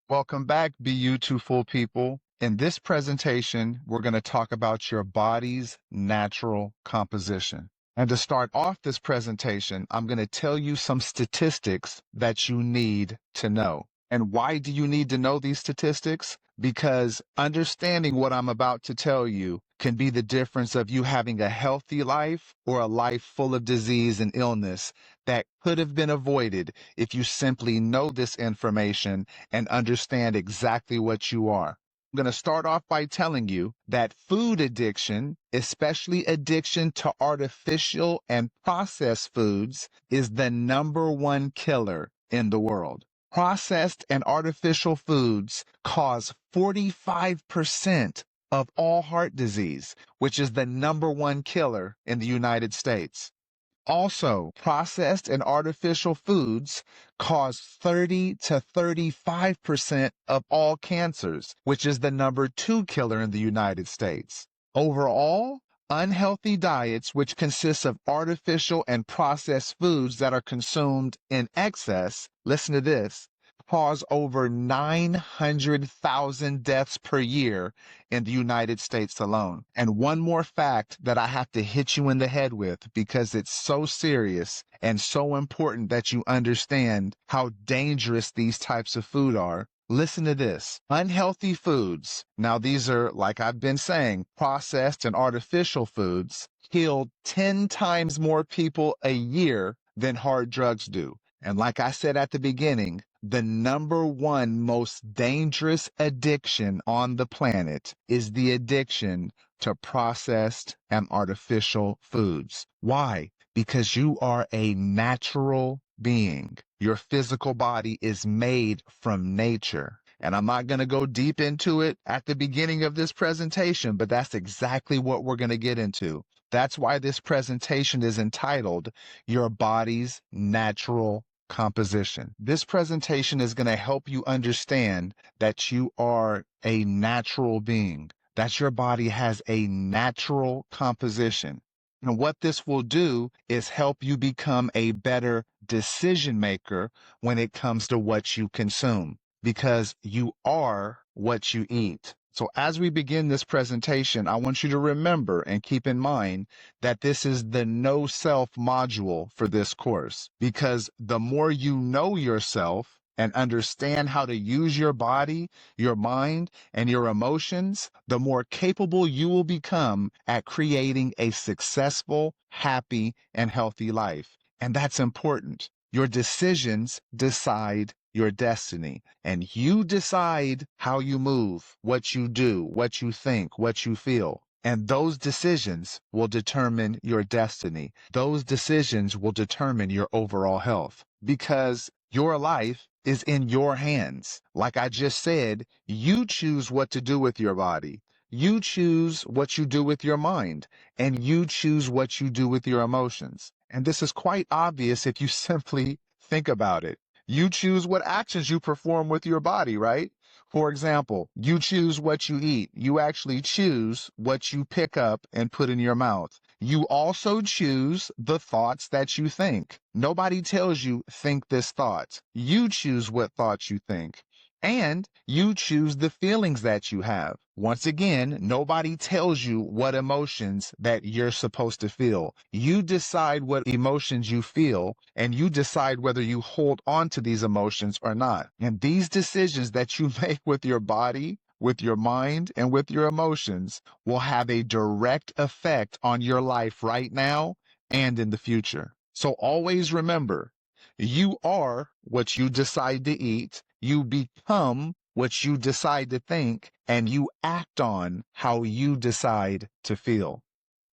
Welcome back, beautiful people. In this presentation, we're going to talk about your body's natural composition. And to start off this presentation, I'm going to tell you some statistics that you need to know. And why do you need to know these statistics? Because understanding what I'm about to tell you can be the difference of you having a healthy life or a life full of disease and illness that could have been avoided if you simply know this information and understand exactly what you are. I'm going to start off by telling you that food addiction, especially addiction to artificial and processed foods, is the #1 killer in the world. Processed and artificial foods cause 45% of all heart disease, which is the #1 killer in the United States. Also, processed and artificial foods cause 30 to 35% of all cancers, which is the #2 killer in the United States. Overall, unhealthy diets, which consist of artificial and processed foods that are consumed in excess, listen to this, cause over 900,000 deaths per year in the United States alone. And one more fact that I have to hit you in the head with because it's so serious and so important that you understand how dangerous these types of food are. Listen to this. Unhealthy foods, now these are, like I've been saying, processed and artificial foods, kill 10 times more people a year than hard drugs do. And like I said at the beginning, the #1 most dangerous addiction on the planet is the addiction to processed and artificial foods. Why? Because you are a natural being. Your physical body is made from nature. And I'm not going to go deep into it at the beginning of this presentation, but that's exactly what we're going to get into. That's why this presentation is entitled Your Body's Natural Composition. This presentation is going to help you understand that you are a natural being, that your body has a natural composition. And what this will do is help you become a better decision maker when it comes to what you consume, because you are what you eat. So as we begin this presentation, I want you to remember and keep in mind that this is the no self module for this course, because the more you know yourself and understand how to use your body, your mind, and your emotions, the more capable you will become at creating a successful, happy, and healthy life. And that's important. Your decisions decide your destiny, and you decide how you move, what you do, what you think, what you feel. And those decisions will determine your destiny. Those decisions will determine your overall health, because your life is in your hands. Like I just said, you choose what to do with your body. You choose what you do with your mind, and you choose what you do with your emotions. And this is quite obvious if you simply think about it. You choose what actions you perform with your body, right? For example, you choose what you eat. You actually choose what you pick up and put in your mouth. You also choose the thoughts that you think. Nobody tells you, think this thought. You choose what thoughts you think. And you choose the feelings that you have. Once again, nobody tells you what emotions that you're supposed to feel. You decide what emotions you feel, and you decide whether you hold on to these emotions or not. And these decisions that you make with your body, with your mind, and with your emotions will have a direct effect on your life right now and in the future. So always remember, you are what you decide to eat. You become what you decide to think, and you act on how you decide to feel.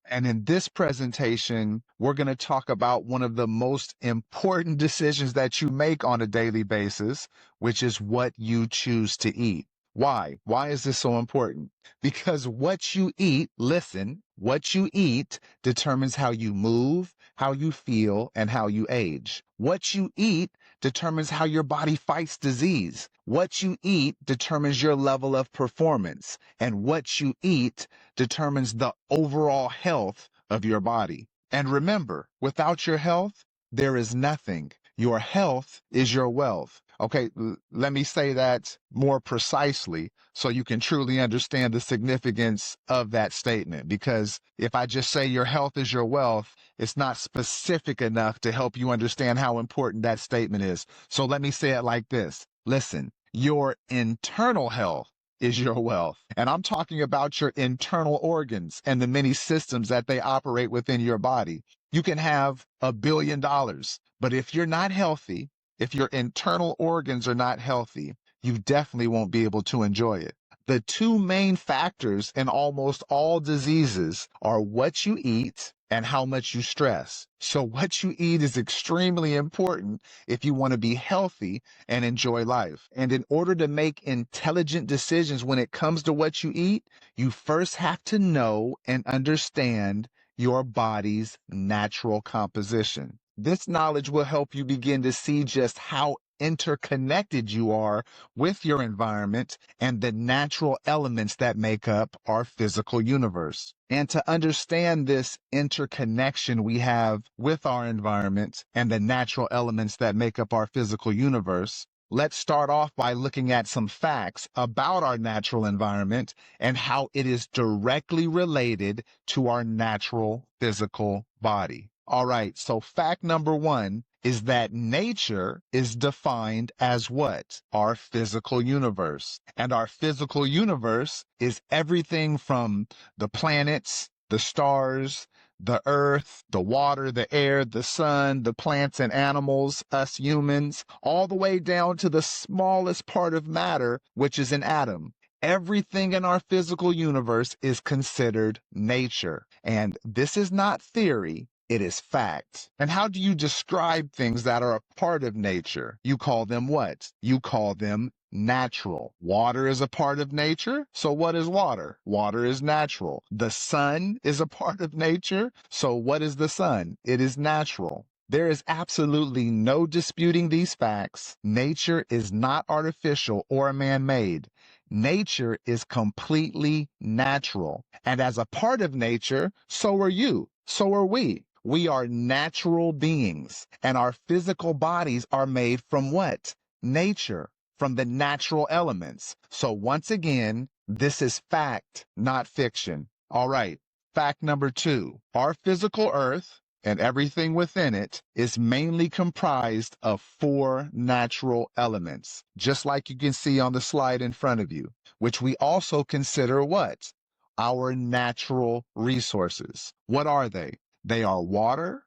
And in this presentation, we're going to talk about one of the most important decisions that you make on a daily basis, which is what you choose to eat. Why? Why is this so important? Because what you eat, listen, what you eat determines how you move, how you feel, and how you age. What you eat determines how your body fights disease. What you eat determines your level of performance. And what you eat determines the overall health of your body. And remember, without your health, there is nothing. Your health is your wealth. Okay, let me say that more precisely so you can truly understand the significance of that statement. Because if I just say your health is your wealth, it's not specific enough to help you understand how important that statement is. So let me say it like this. Listen, your internal health is your wealth. And I'm talking about your internal organs and the many systems that they operate within your body. You can have $1 billion, but if you're not healthy, if your internal organs are not healthy, you definitely won't be able to enjoy it. The two main factors in almost all diseases are what you eat and how much you stress. So what you eat is extremely important if you want to be healthy and enjoy life. And in order to make intelligent decisions when it comes to what you eat, you first have to know and understand your body's natural composition. This knowledge will help you begin to see just how interconnected you are with your environment and the natural elements that make up our physical universe. And to understand this interconnection we have with our environment and the natural elements that make up our physical universe, let's start off by looking at some facts about our natural environment and how it is directly related to our natural physical body. All right, so fact number one is that nature is defined as what? Our physical universe. And our physical universe is everything from the planets, the stars, the earth, the water, the air, the sun, the plants and animals, us humans, all the way down to the smallest part of matter, which is an atom. Everything in our physical universe is considered nature. And this is not theory. It is fact. And how do you describe things that are a part of nature? You call them what? You call them natural. Water is a part of nature. So what is water? Water is natural. The sun is a part of nature. So what is the sun? It is natural. There is absolutely no disputing these facts. Nature is not artificial or man-made. Nature is completely natural. And as a part of nature, so are you. So are we. We are natural beings, and our physical bodies are made from what? Nature, from the natural elements. So once again, this is fact, not fiction. All right, fact number two. Our physical earth and everything within it is mainly comprised of 4 natural elements, just like you can see on the slide in front of you, which we also consider what? Our natural resources. What are they? They are water,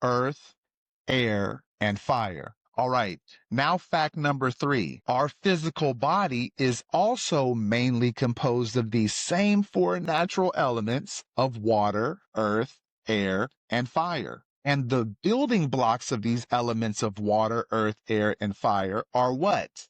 earth, air, and fire. All right, now fact number 3. Our physical body is also mainly composed of these same 4 natural elements of water, earth, air, and fire. And the building blocks of these elements of water, earth, air, and fire are what?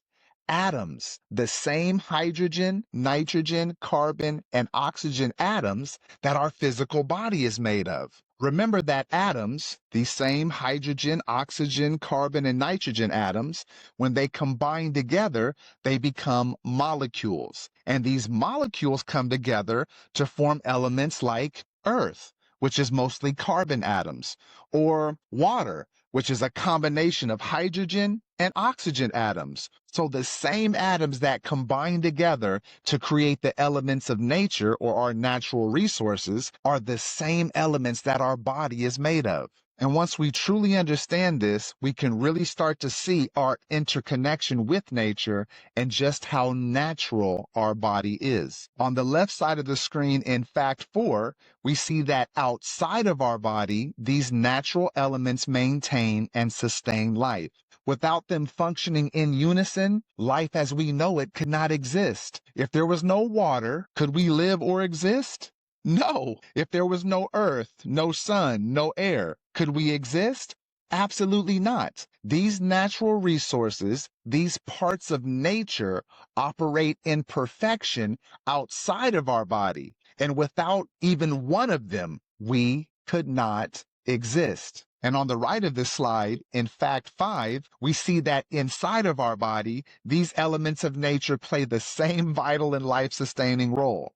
Atoms, the same hydrogen, nitrogen, carbon, and oxygen atoms that our physical body is made of. Remember that atoms, these same hydrogen, oxygen, carbon, and nitrogen atoms, when they combine together, they become molecules. And these molecules come together to form elements like Earth, which is mostly carbon atoms, or water, which is a combination of hydrogen and oxygen atoms. So the same atoms that combine together to create the elements of nature or our natural resources are the same elements that our body is made of. And once we truly understand this, we can really start to see our interconnection with nature and just how natural our body is. On the left side of the screen in fact 4, we see that outside of our body, these natural elements maintain and sustain life. Without them functioning in unison, life as we know it could not exist. If there was no water, could we live or exist? No. If there was no earth, no sun, no air, could we exist? Absolutely not. These natural resources, these parts of nature, operate in perfection outside of our body. And without even one of them, we could not exist. And on the right of this slide, in fact 5, we see that inside of our body, these elements of nature play the same vital and life-sustaining role.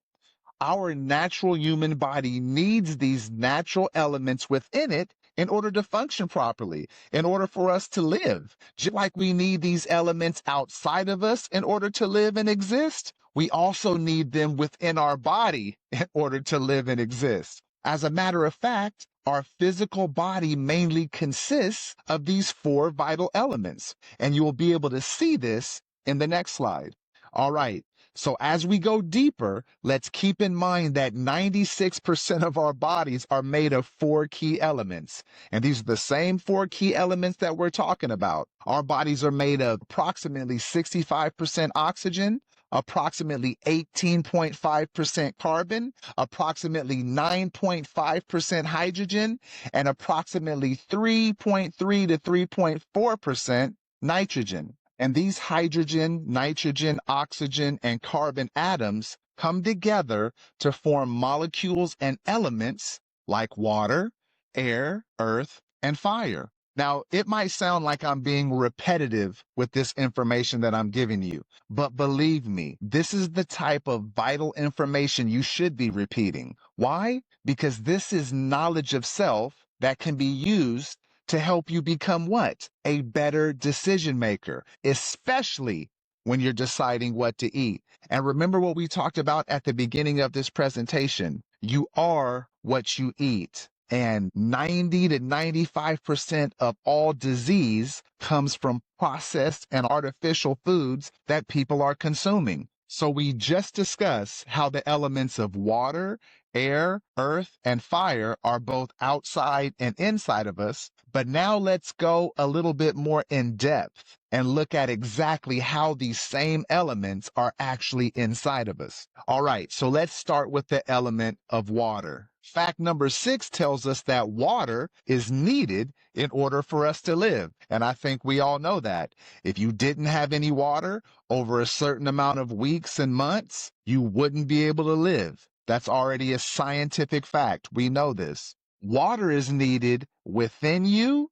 Our natural human body needs these natural elements within it in order to function properly, in order for us to live. Just like we need these elements outside of us in order to live and exist, we also need them within our body in order to live and exist. As a matter of fact, our physical body mainly consists of these four vital elements, and you will be able to see this in the next slide. All right, so as we go deeper, let's keep in mind that 96% of our bodies are made of four key elements. And these are the same four key elements that we're talking about. Our bodies are made of approximately 65% oxygen, approximately 18.5% carbon, approximately 9.5% hydrogen, and approximately 3.3 to 3.4% nitrogen. And these hydrogen, nitrogen, oxygen, and carbon atoms come together to form molecules and elements like water, air, earth, and fire. Now, it might sound like I'm being repetitive with this information that I'm giving you, but believe me, this is the type of vital information you should be repeating. Why? Because this is knowledge of self that can be used to help you become what? A better decision maker, especially when you're deciding what to eat. And remember what we talked about at the beginning of this presentation. You are what you eat. And 90 to 95% of all disease comes from processed and artificial foods that people are consuming. So we just discussed how the elements of water, air, earth, and fire are both outside and inside of us. But now let's go a little bit more in depth and look at exactly how these same elements are actually inside of us. All right, so let's start with the element of water. Fact number 6 tells us that water is needed in order for us to live. And I think we all know that. If you didn't have any water over a certain amount of weeks and months, you wouldn't be able to live. That's already a scientific fact. We know this. Water is needed within you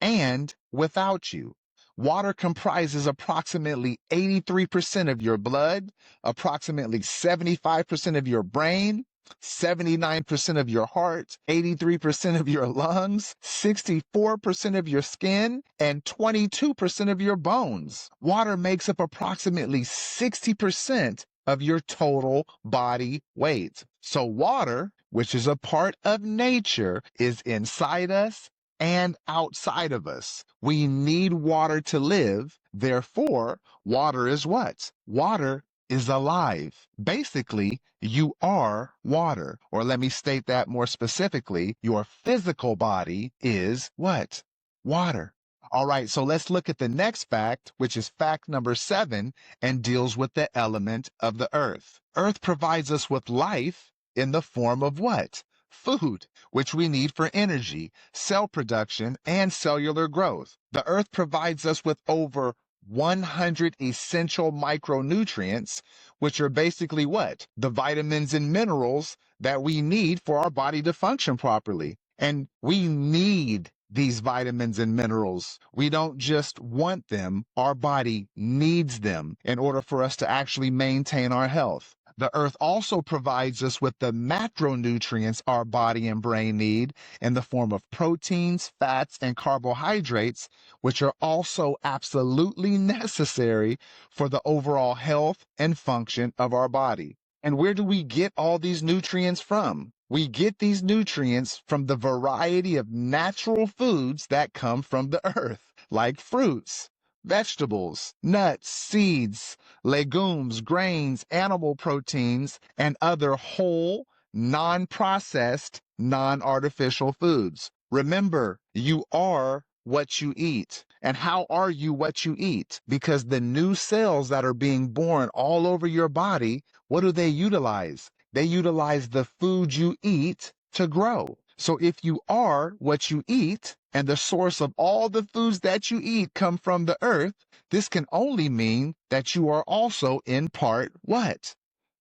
and without you. Water comprises approximately 83% of your blood, approximately 75% of your brain, 79% of your heart, 83% of your lungs, 64% of your skin, and 22% of your bones. Water makes up approximately 60% of your total body weight. So water, which is a part of nature, is inside us and outside of us. We need water to live. Therefore, water is what? Water is alive. Basically, you are water. Or let me state that more specifically, your physical body is what? Water. All right, so let's look at the next fact, which is fact number 7, and deals with the element of the earth. Earth provides us with life in the form of what? Food, which we need for energy, cell production, and cellular growth. The earth provides us with over 100 essential micronutrients, which are basically what? The vitamins and minerals that we need for our body to function properly. And we need these vitamins and minerals. We don't just want them, our body needs them in order for us to actually maintain our health. The earth also provides us with the macronutrients our body and brain need in the form of proteins, fats, and carbohydrates, which are also absolutely necessary for the overall health and function of our body. And where do we get all these nutrients from? We get these nutrients from the variety of natural foods that come from the earth, like fruits, vegetables, nuts, seeds, legumes, grains, animal proteins, and other whole, non-processed, non-artificial foods. Remember, you are what you eat. And how are you what you eat? Because the new cells that are being born all over your body, what do they utilize? They utilize the food you eat to grow. So if you are what you eat, and the source of all the foods that you eat come from the earth, this can only mean that you are also in part what?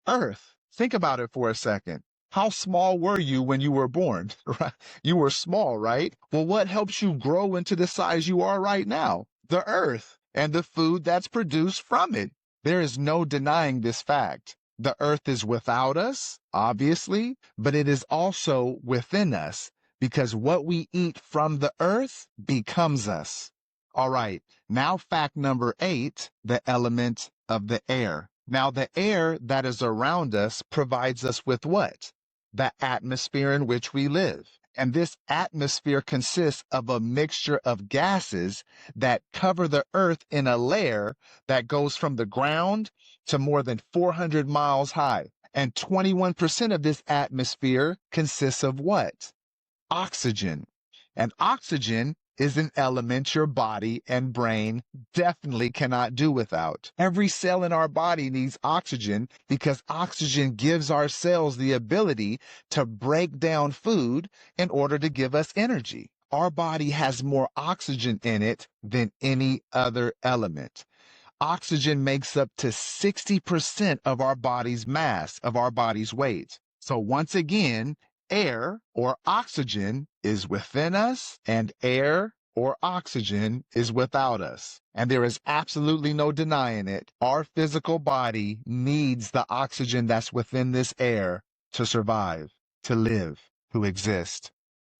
Earth. Think about it for a second. How small were you when you were born? You were small, right? Well, what helps you grow into the size you are right now? The earth and the food that's produced from it. There is no denying this fact. The earth is without us, obviously, but it is also within us. because what we eat from the earth becomes us. All right, now fact number 8, the element of the air. Now, the air that is around us provides us with what? The atmosphere in which we live. And this atmosphere consists of a mixture of gases that cover the earth in a layer that goes from the ground to more than 400 miles high. And 21% of this atmosphere consists of what? Oxygen. And oxygen is an element your body and brain definitely cannot do without. Every cell in our body needs oxygen because oxygen gives our cells the ability to break down food in order to give us energy. Our body has more oxygen in it than any other element. Oxygen makes up to 60% of our body's mass, of our body's weight. So once again, air or oxygen is within us, and air or oxygen is without us. And there is absolutely no denying it. Our physical body needs the oxygen that's within this air to survive, to live, to exist.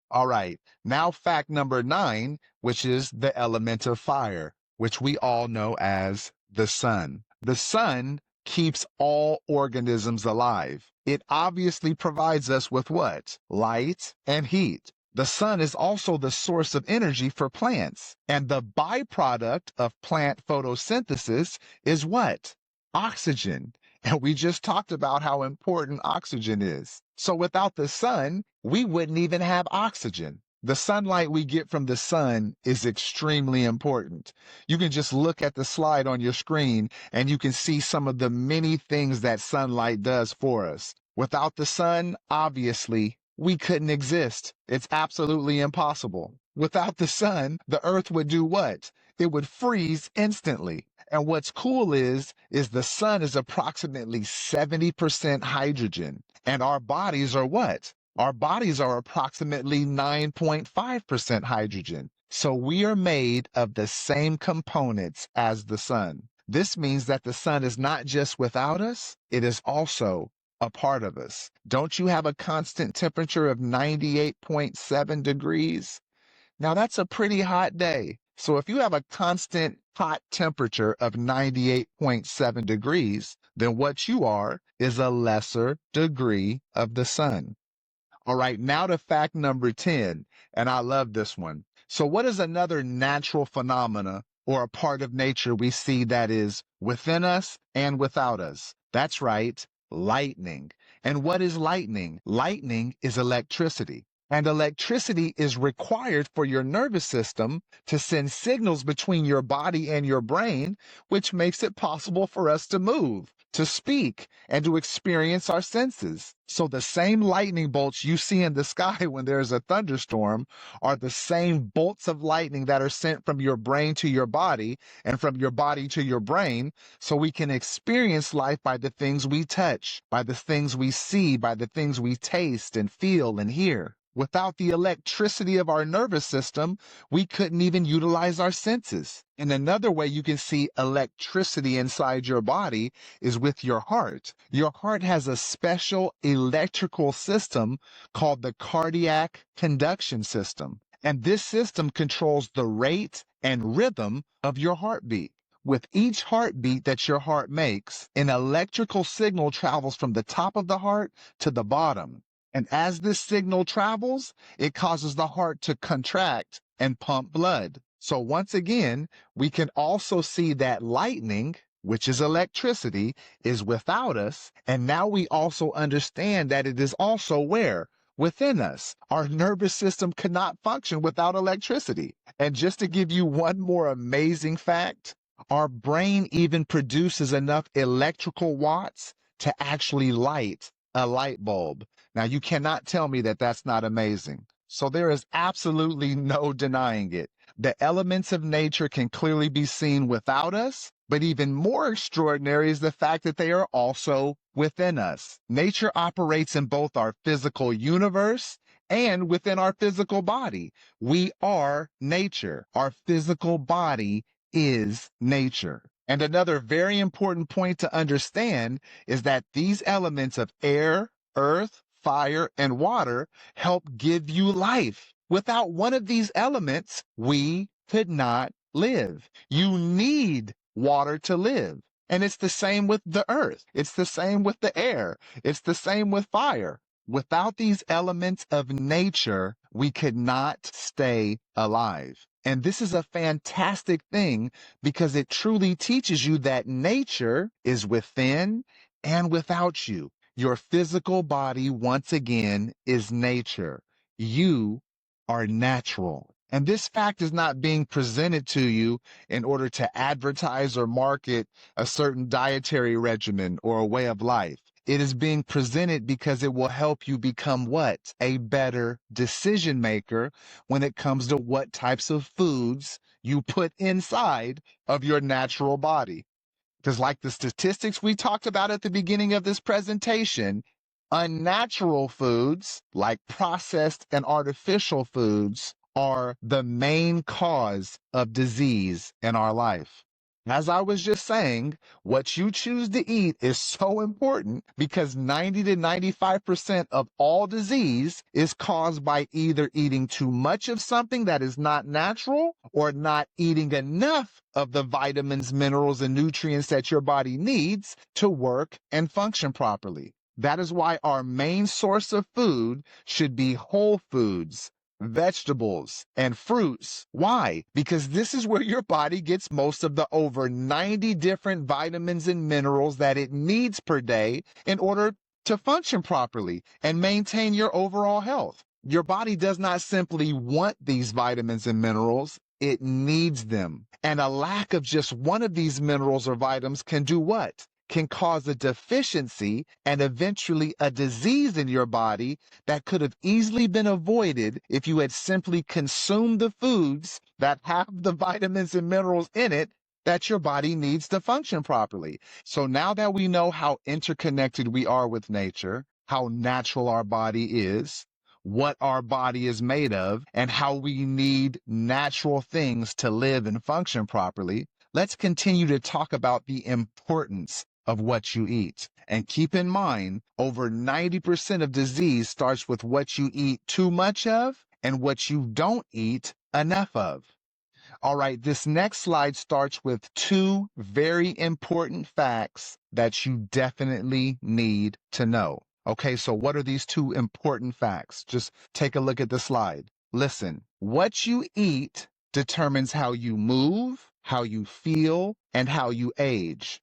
All right, now fact number 9, which is the element of fire, which we all know as the sun. The sun keeps all organisms alive. It obviously provides us with what? Light and heat. The sun is also the source of energy for plants, and the byproduct of plant photosynthesis is what? Oxygen. And we just talked about how important oxygen is. So without the sun, we wouldn't even have oxygen. The sunlight we get from the sun is extremely important. You can just look at the slide on your screen and you can see some of the many things that sunlight does for us. Without the sun, obviously, we couldn't exist. It's absolutely impossible. Without the sun, the earth would do what? It would freeze instantly. And what's cool is the sun is approximately 70% hydrogen. And our bodies are what? Our bodies are approximately 9.5% hydrogen. So we are made of the same components as the sun. This means that the sun is not just without us, it is also a part of us. Don't you have a constant temperature of 98.7 degrees? Now that's a pretty hot day. So if you have a constant hot temperature of 98.7 degrees, then what you are is a lesser degree of the sun. All right, now to fact number 10, and I love this one. So what is another natural phenomena or a part of nature we see that is within us and without us? That's right, lightning. And what is lightning? Lightning is electricity. And electricity is required for your nervous system to send signals between your body and your brain, which makes it possible for us to move, to speak, and to experience our senses. So the same lightning bolts you see in the sky when there's a thunderstorm are the same bolts of lightning that are sent from your brain to your body and from your body to your brain, so we can experience life by the things we touch, by the things we see, by the things we taste and feel and hear. Without the electricity of our nervous system, we couldn't even utilize our senses. And another way you can see electricity inside your body is with your heart. Your heart has a special electrical system called the cardiac conduction system. And this system controls the rate and rhythm of your heartbeat. With each heartbeat that your heart makes, an electrical signal travels from the top of the heart to the bottom. And as this signal travels, it causes the heart to contract and pump blood. So once again, we can also see that lightning, which is electricity, is without us. And now we also understand that it is also where? Within us. Our nervous system cannot function without electricity. And just to give you one more amazing fact, our brain even produces enough electrical watts to actually light a light bulb. Now, you cannot tell me that that's not amazing. So there is absolutely no denying it. The elements of nature can clearly be seen without us, but even more extraordinary is the fact that they are also within us. Nature operates in both our physical universe and within our physical body. We are nature. Our physical body is nature. And another very important point to understand is that these elements of air, earth, fire, and water help give you life. Without one of these elements, we could not live. You need water to live. And it's the same with the earth. It's the same with the air. It's the same with fire. Without these elements of nature, we could not stay alive. And this is a fantastic thing because it truly teaches you that nature is within and without you. Your physical body, once again, is nature. You are natural. And this fact is not being presented to you in order to advertise or market a certain dietary regimen or a way of life. It is being presented because it will help you become what? A better decision maker when it comes to what types of foods you put inside of your natural body. Because like the statistics we talked about at the beginning of this presentation, unnatural foods like processed and artificial foods are the main cause of disease in our life. As I was just saying, what you choose to eat is so important because 90 to 95% of all disease is caused by either eating too much of something that is not natural or not eating enough of the vitamins, minerals, and nutrients that your body needs to work and function properly. That is why our main source of food should be whole foods, vegetables, and fruits. Why? Because this is where your body gets most of the over 90 different vitamins and minerals that it needs per day in order to function properly and maintain your overall health. Your body does not simply want these vitamins and minerals, it needs them. And a lack of just one of these minerals or vitamins can do what? Can cause a deficiency and eventually a disease in your body that could have easily been avoided if you had simply consumed the foods that have the vitamins and minerals in it that your body needs to function properly. So now that we know how interconnected we are with nature, how natural our body is, what our body is made of, and how we need natural things to live and function properly, let's continue to talk about the importance of what you eat. And keep in mind, over 90% of disease starts with what you eat too much of and what you don't eat enough of. All right, this next slide starts with two very important facts that you definitely need to know. Okay, so what are these two important facts? Just take a look at the slide. Listen, what you eat determines how you move, how you feel, and how you age.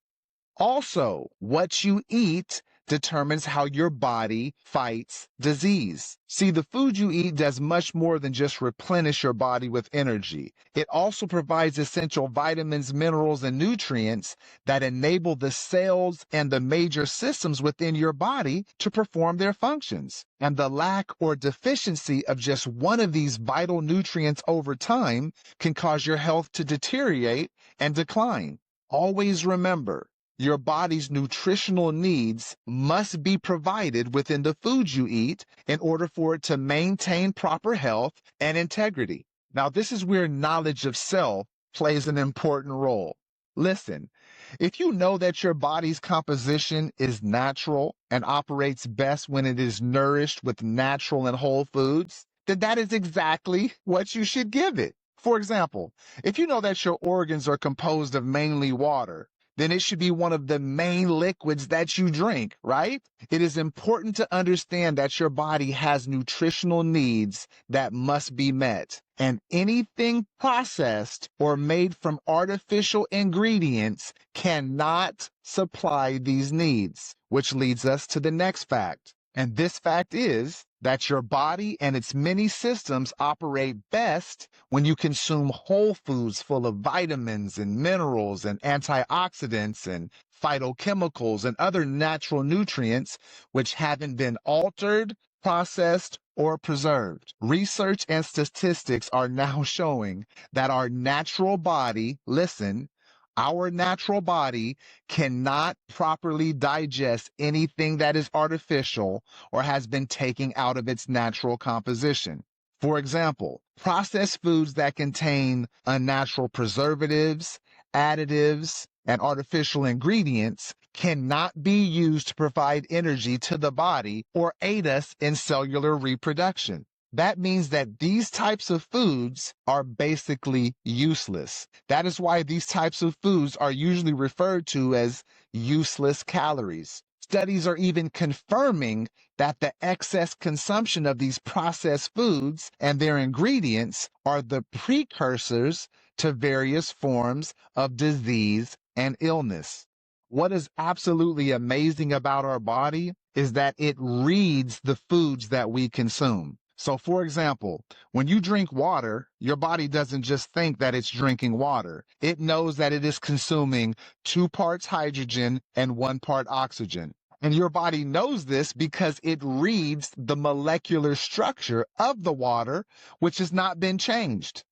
Also, what you eat determines how your body fights disease. See, the food you eat does much more than just replenish your body with energy. It also provides essential vitamins, minerals, and nutrients that enable the cells and the major systems within your body to perform their functions. And the lack or deficiency of just one of these vital nutrients over time can cause your health to deteriorate and decline. Always remember, your body's nutritional needs must be provided within the foods you eat in order for it to maintain proper health and integrity. Now, this is where knowledge of self plays an important role. Listen, if you know that your body's composition is natural and operates best when it is nourished with natural and whole foods, then that is exactly what you should give it. For example, if you know that your organs are composed of mainly water, then it should be one of the main liquids that you drink, right? It is important to understand that your body has nutritional needs that must be met. And anything processed or made from artificial ingredients cannot supply these needs, which leads us to the next fact. And this fact is that your body and its many systems operate best when you consume whole foods full of vitamins and minerals and antioxidants and phytochemicals and other natural nutrients which haven't been altered, processed, or preserved. Research and statistics are now showing that our natural body, listen, our natural body cannot properly digest anything that is artificial or has been taken out of its natural composition. For example, processed foods that contain unnatural preservatives, additives, and artificial ingredients cannot be used to provide energy to the body or aid us in cellular reproduction. That means that these types of foods are basically useless. That is why these types of foods are usually referred to as useless calories. Studies are even confirming that the excess consumption of these processed foods and their ingredients are the precursors to various forms of disease and illness. What is absolutely amazing about our body is that it reads the foods that we consume. So, for example, when you drink water, your body doesn't just think that it's drinking water. It knows that it is consuming 2 parts hydrogen and 1 part oxygen. And your body knows this because it reads the molecular structure of the water, which has not been changed.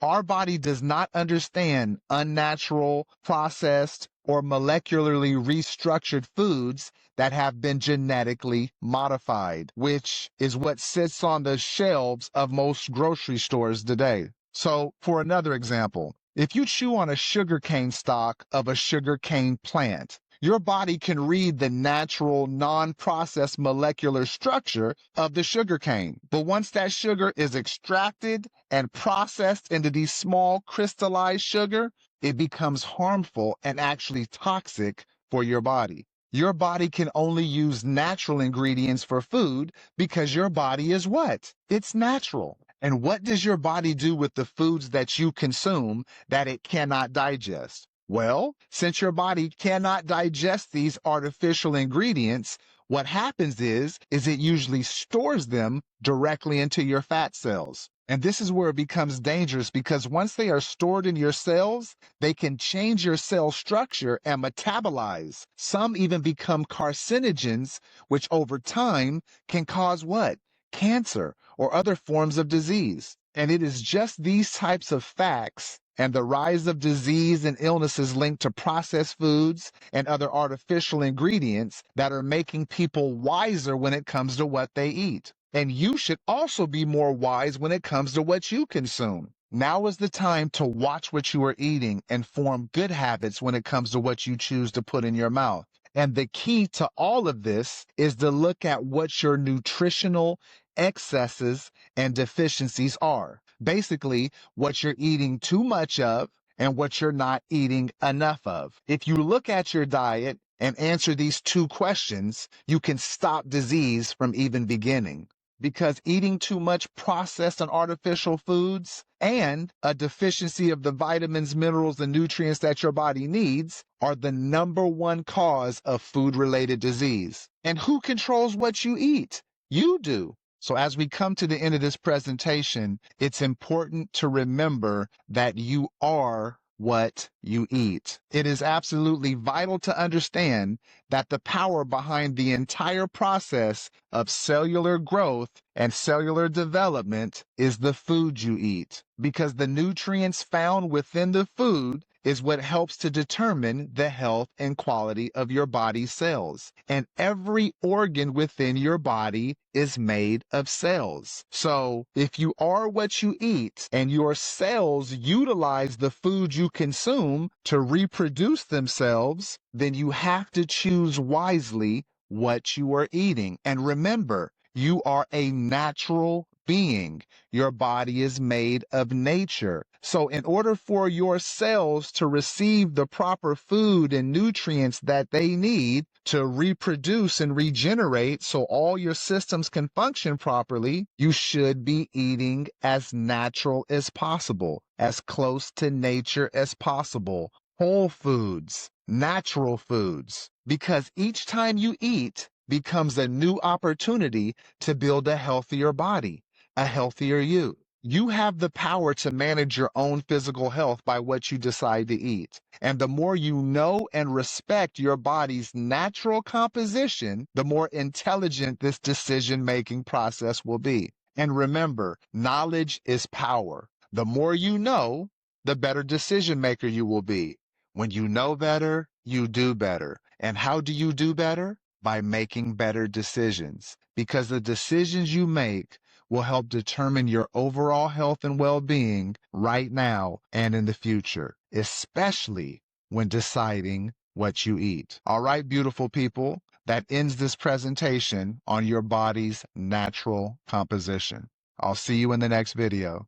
Our body does not understand unnatural, processed, or molecularly restructured foods that have been genetically modified, which is what sits on the shelves of most grocery stores today. So, for another example, if you chew on a sugarcane stalk of a sugarcane plant, your body can read the natural, non-processed molecular structure of the sugarcane. But once that sugar is extracted and processed into these small crystallized sugar, it becomes harmful and actually toxic for your body. Your body can only use natural ingredients for food because your body is what? It's natural. And what does your body do with the foods that you consume that it cannot digest? Well, since your body cannot digest these artificial ingredients, what happens is it usually stores them directly into your fat cells. And this is where it becomes dangerous because once they are stored in your cells, they can change your cell structure and metabolize. Some even become carcinogens, which over time can cause what? Cancer or other forms of disease. And it is just these types of facts and the rise of disease and illnesses linked to processed foods and other artificial ingredients that are making people wiser when it comes to what they eat. And you should also be more wise when it comes to what you consume. Now is the time to watch what you are eating and form good habits when it comes to what you choose to put in your mouth. And the key to all of this is to look at what your nutritional excesses and deficiencies are. Basically, what you're eating too much of and what you're not eating enough of. If you look at your diet and answer these 2 questions, you can stop disease from even beginning. Because eating too much processed and artificial foods and a deficiency of the vitamins, minerals, and nutrients that your body needs are the #1 cause of food-related disease. And who controls what you eat? You do. So as we come to the end of this presentation, it's important to remember that you are what you eat. It is absolutely vital to understand that the power behind the entire process of cellular growth and cellular development is the food you eat, because the nutrients found within the food is what helps to determine the health and quality of your body's cells. And every organ within your body is made of cells. So if you are what you eat and your cells utilize the food you consume to reproduce themselves, then you have to choose wisely what you are eating. And remember, you are a natural being. Your body is made of nature. So in order for your cells to receive the proper food and nutrients that they need to reproduce and regenerate so all your systems can function properly, you should be eating as natural as possible, as close to nature as possible. Whole foods, natural foods, because each time you eat becomes a new opportunity to build a healthier body, a healthier you. You have the power to manage your own physical health by what you decide to eat. And the more you know and respect your body's natural composition, the more intelligent this decision-making process will be. And remember, knowledge is power. The more you know, the better decision maker you will be. When you know better, you do better. And how do you do better? By making better decisions. Because the decisions you make will help determine your overall health and well-being right now and in the future, especially when deciding what you eat. All right, beautiful people, that ends this presentation on your body's natural composition. I'll see you in the next video.